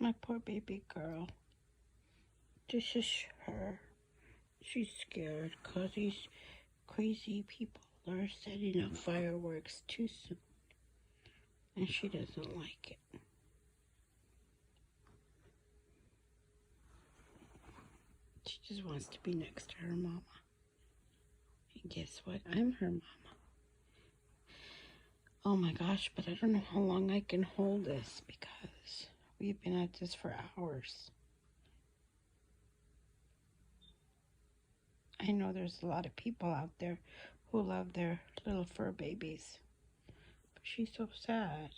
my poor baby girl. This is her. She's scared because these crazy people are setting up fireworks too soon. And she doesn't like it. She just wants to be next to her mama. And guess what? I'm her mama. Oh my gosh, but I don't know how long I can hold this because we've been at this for hours. I know there's a lot of people out there who love their little fur babies. But she's so sad.